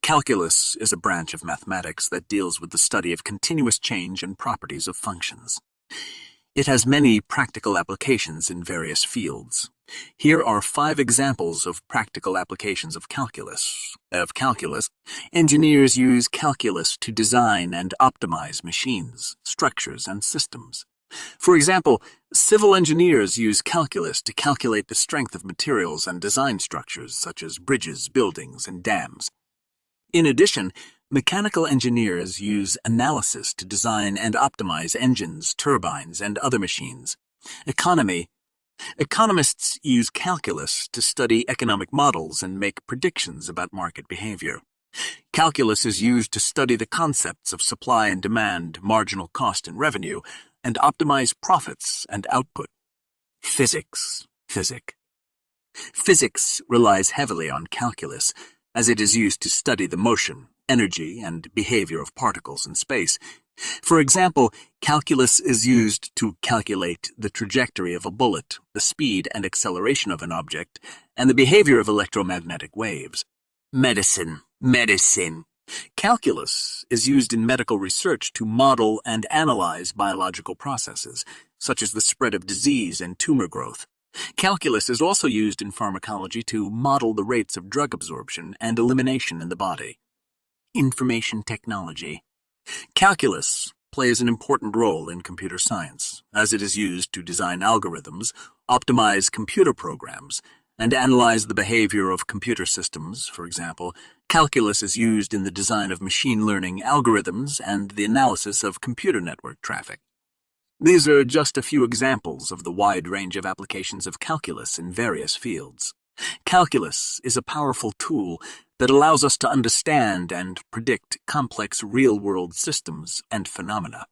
Calculus is a branch of mathematics that deals with the study of continuous change and properties of functions. It has many practical applications in various fields. Here are 5 examples of practical applications of calculus. Engineers use calculus to design and optimize machines, structures, and systems. For example, civil engineers use calculus to calculate the strength of materials and design structures such as bridges, buildings, and dams. In addition, mechanical engineers use analysis to design and optimize engines, turbines, and other machines. Economists use calculus to study economic models and make predictions about market behavior. Calculus is used to study the concepts of supply and demand, marginal cost and revenue, and optimize profits and output. Physics relies heavily on calculus, as it is used to study the motion, energy, and behavior of particles in space. For example, calculus is used to calculate the trajectory of a bullet, the speed and acceleration of an object, and the behavior of electromagnetic waves. Medicine. Calculus is used in medical research to model and analyze biological processes, such as the spread of disease and tumor growth. Calculus is also used in pharmacology to model the rates of drug absorption and elimination in the body. Information technology. Calculus plays an important role in computer science, as it is used to design algorithms, optimize computer programs, and analyze the behavior of computer systems. For example, calculus is used in the design of machine learning algorithms and the analysis of computer network traffic. These are just a few examples of the wide range of applications of calculus in various fields. Calculus is a powerful tool that allows us to understand and predict complex real-world systems and phenomena.